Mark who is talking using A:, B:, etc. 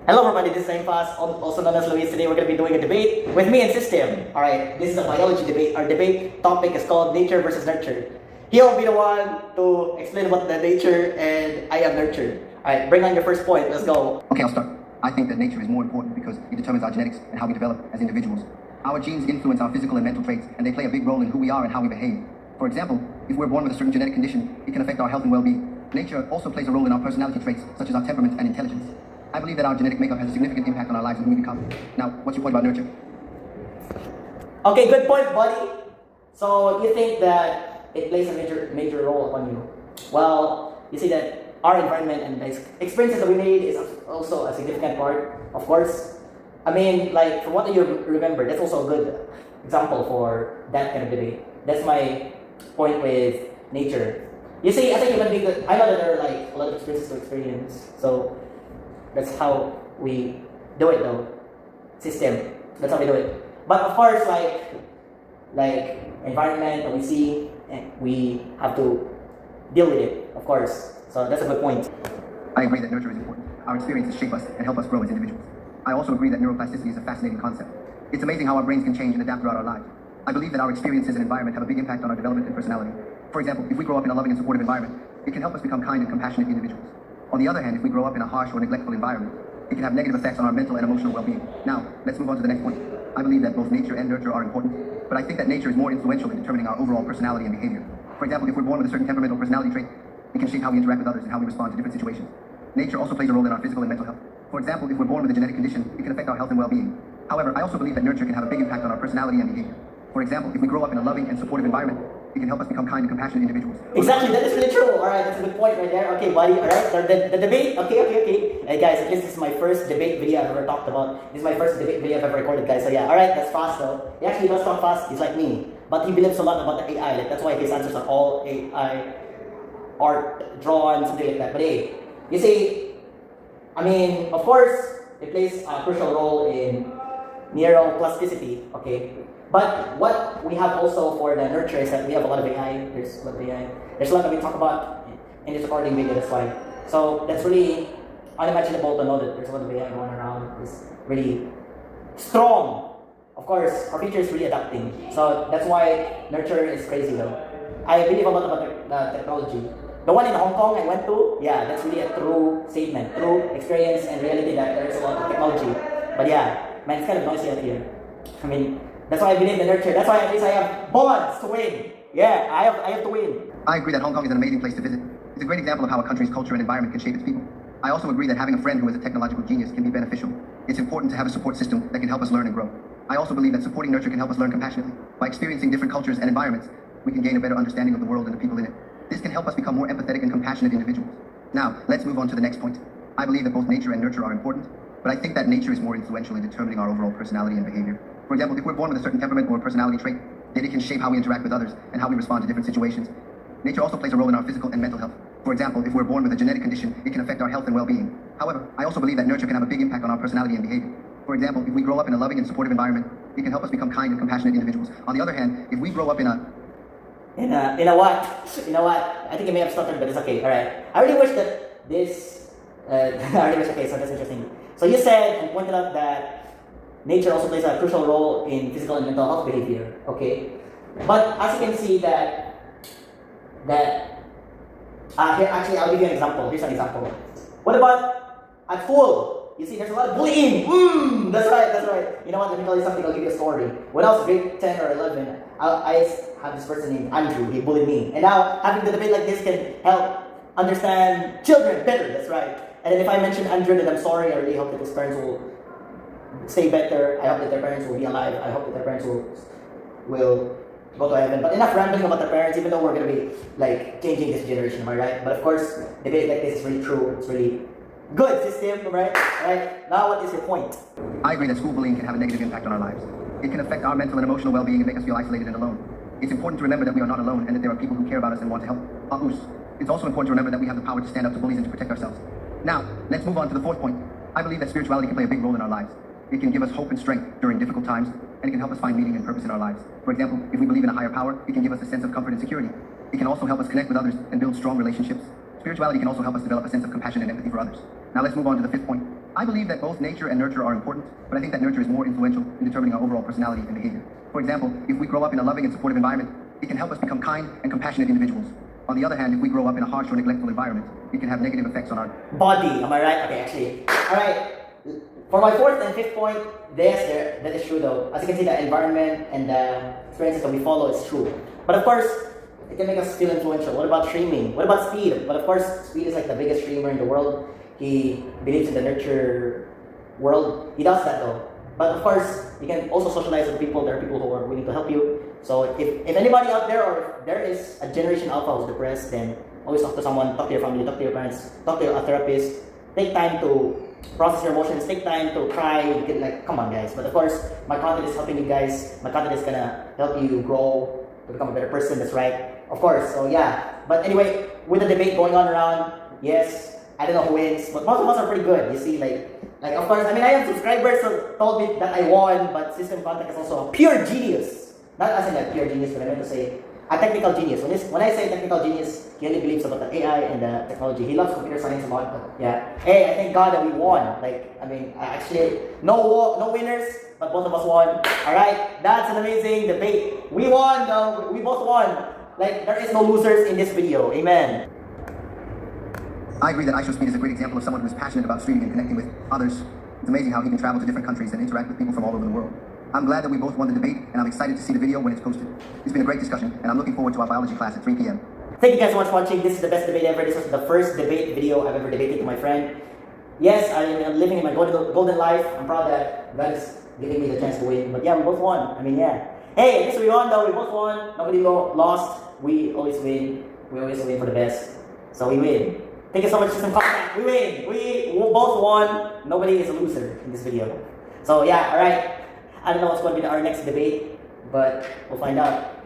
A: Hello everybody, this is Saimfas, also known as Luis. Today we're going to be doing a debate with me and System. Alright, this is a biology debate. Our debate topic is called nature versus nurture. He will be the one to explain about the nature and I am nurture. Alright, bring on your first point, let's go.
B: Okay, I'll start. I think that nature is more important because it determines our genetics and how we develop as individuals. Our genes influence our physical and mental traits, and they play a big role in who we are and how we behave. For example, if we're born with a certain genetic condition, it can affect our health and well-being. Nature also plays a role in our personality traits, such as our temperament and intelligence. I believe that our genetic makeup has a significant impact on our lives and who we become. Now, what's your point about nurture?
A: Okay, good point, buddy. So you think that it plays a major role upon you. Well, you see that our environment and the experiences that we made is also a significant part, of course. I mean, like, from what you remember, that's also a good example for that kind of debate. That's my point with nature. You see, as a human being, I know that there are like a lot of experiences to experience. So that's how we do it, though. System. That's how we do it. But of course, like environment that we see, we have to deal with it, of course. So that's a good point.
B: I agree that nurture is important. Our experiences shape us and help us grow as individuals. I also agree that neuroplasticity is a fascinating concept. It's amazing how our brains can change and adapt throughout our lives. I believe that our experiences and environment have a big impact on our development and personality. For example, if we grow up in a loving and supportive environment, it can help us become kind and compassionate individuals. On the other hand, if we grow up in a harsh or neglectful environment, it can have negative effects on our mental and emotional well-being. Now, let's move on to the next point. I believe that both nature and nurture are important, but I think that nature is more influential in determining our overall personality and behavior. For example, if we're born with a certain temperament or personality trait, it can shape how we interact with others and how we respond to different situations. Nature also plays a role in our physical and mental health. For example, if we're born with a genetic condition, it can affect our health and well-being. However, I also believe that nurture can have a big impact on our personality and behavior. For example, if we grow up in a loving and supportive environment, it can help us become kind and compassionate individuals.
A: Exactly, that is really true. Alright, that's a good point right there. Okay, buddy, alright. The debate, okay. Hey guys, at least this is my first debate video I've ever talked about. This is my first debate video I've ever recorded, guys. So yeah, alright, that's fast though. He actually does talk fast, he's like me. But he believes a lot about the AI. Like, that's why his answers are all AI, art, drawn, something like that. But hey, you see, I mean, of course, it plays a crucial role in neuroplasticity, okay? But what we have also for the nurture is that we have a lot of AI. There's a lot of AI. There's a lot that we talk about in this recording video, that's why. So that's really unimaginable to know that there's a lot of AI going around. It's really strong. Of course, our future is really adapting. So that's why nurture is crazy though. I believe a lot about the technology. The one in Hong Kong I went to, yeah, that's really a true statement, true experience and reality that there's a lot of technology. But yeah, man, it's kind of noisy out here. I mean, that's why I believe in nurture. That's why at least I have bonds to win. Yeah, I have to win.
B: I agree that Hong Kong is an amazing place to visit. It's a great example of how a country's culture and environment can shape its people. I also agree that having a friend who is a technological genius can be beneficial. It's important to have a support system that can help us learn and grow. I also believe that supporting nurture can help us learn compassionately. By experiencing different cultures and environments, we can gain a better understanding of the world and the people in it. This can help us become more empathetic and compassionate individuals. Now, let's move on to the next point. I believe that both nature and nurture are important, but I think that nature is more influential in determining our overall personality and behavior. For example, if we're born with a certain temperament or personality trait, then it can shape how we interact with others and how we respond to different situations. Nature also plays a role in our physical and mental health. For example, if we're born with a genetic condition, it can affect our health and well-being. However, I also believe that nurture can have a big impact on our personality and behavior. For example, if we grow up in a loving and supportive environment, it can help us become kind and compassionate individuals. On the other hand, if we grow up in a
A: what? You know what? I think I may have stuttered, but it's okay. Alright. I really wish that this I really wish, okay, so that's interesting. So you said and pointed out that nature also plays a crucial role in physical and mental health behavior, okay? But as you can see here, actually, I'll give you an example. Here's an example. What about at school? You see, there's a lot of bullying. That's right. You know what? Let me tell you something. I'll give you a story. When I was grade 10 or 11, I had this person named Andrew. He bullied me. And now, having the debate like this can help understand children better. That's right. And then if I mention Andrew, then I'm sorry. I really hope that his parents will stay better. I hope that their parents will be alive. I hope that their parents will go to heaven. But enough rambling about their parents, even though we're going to be like changing this generation, am I right? But of course, debate like this is really true. It's really good system, right? Alright, now what is your point?
B: I agree that school bullying can have a negative impact on our lives. It can affect our mental and emotional well-being and make us feel isolated and alone. It's important to remember that we are not alone and that there are people who care about us and want to help. It's also important to remember that we have the power to stand up to bullies and to protect ourselves. Now, let's move on to the fourth point. I believe that spirituality can play a big role in our lives. It can give us hope and strength during difficult times, and it can help us find meaning and purpose in our lives. For example, if we believe in a higher power, it can give us a sense of comfort and security. It can also help us connect with others and build strong relationships. Spirituality can also help us develop a sense of compassion and empathy for others. Now let's move on to the fifth point. I believe that both nature and nurture are important, but I think that nurture is more influential in determining our overall personality and behavior. For example, if we grow up in a loving and supportive environment, it can help us become kind and compassionate individuals. On the other hand, if we grow up in a harsh or neglectful environment, it can have negative effects on our
A: body. Am I right? Okay, actually. Alright. For my fourth and fifth point, that is true though. As you can see, the environment and the experiences that we follow is true. But of course, it can make us feel influential. What about streaming? What about Speed? But of course, Speed is like the biggest streamer in the world. He believes in the nurture world. He does that though. But of course, you can also socialize with people. There are people who are willing to help you. So if anybody out there, or if there is a generation alpha who's depressed, then always talk to someone, talk to your family, talk to your parents, talk to a therapist. Take time to process your emotions, take time to cry, like, come on guys. But of course, my content is helping you guys. My content is gonna help you grow to become a better person, that's right. Of course, so yeah. But anyway, with the debate going on around, yes, I don't know who wins, but most of us are pretty good, you see, like of course, I mean, I have subscribers who told me that I won, but System Contact is also a pure genius. Not as in like pure genius, but I meant to say a technical genius. When I say technical genius, he only believes about the AI and the technology. He loves computer science a lot. Yeah. Hey, I thank God that we won. Like, I mean, actually, no winners, but both of us won. All right, that's an amazing debate. We won, though. We both won. Like, there is no losers in this video. Amen.
B: I agree that iShowSpeed is a great example of someone who is passionate about streaming and connecting with others. It's amazing how he can travel to different countries and interact with people from all over the world. I'm glad that we both won the debate, and I'm excited to see the video when it's posted. It's been a great discussion, and I'm looking forward to our biology class at 3 p.m.
A: Thank you guys so much for watching. This is the best debate ever. This was the first debate video I've ever debated to my friend. Yes, I am living in my golden life. I'm proud that God is giving me the chance to win. But yeah, we both won. I mean, yeah. Hey, at least we won though. We both won. Nobody lost. We always win. We always win for the best. So we win. Thank you so much, System Contact. We win. We both won. Nobody is a loser in this video. So yeah, alright. I don't know what's going to be our next debate, but we'll find out.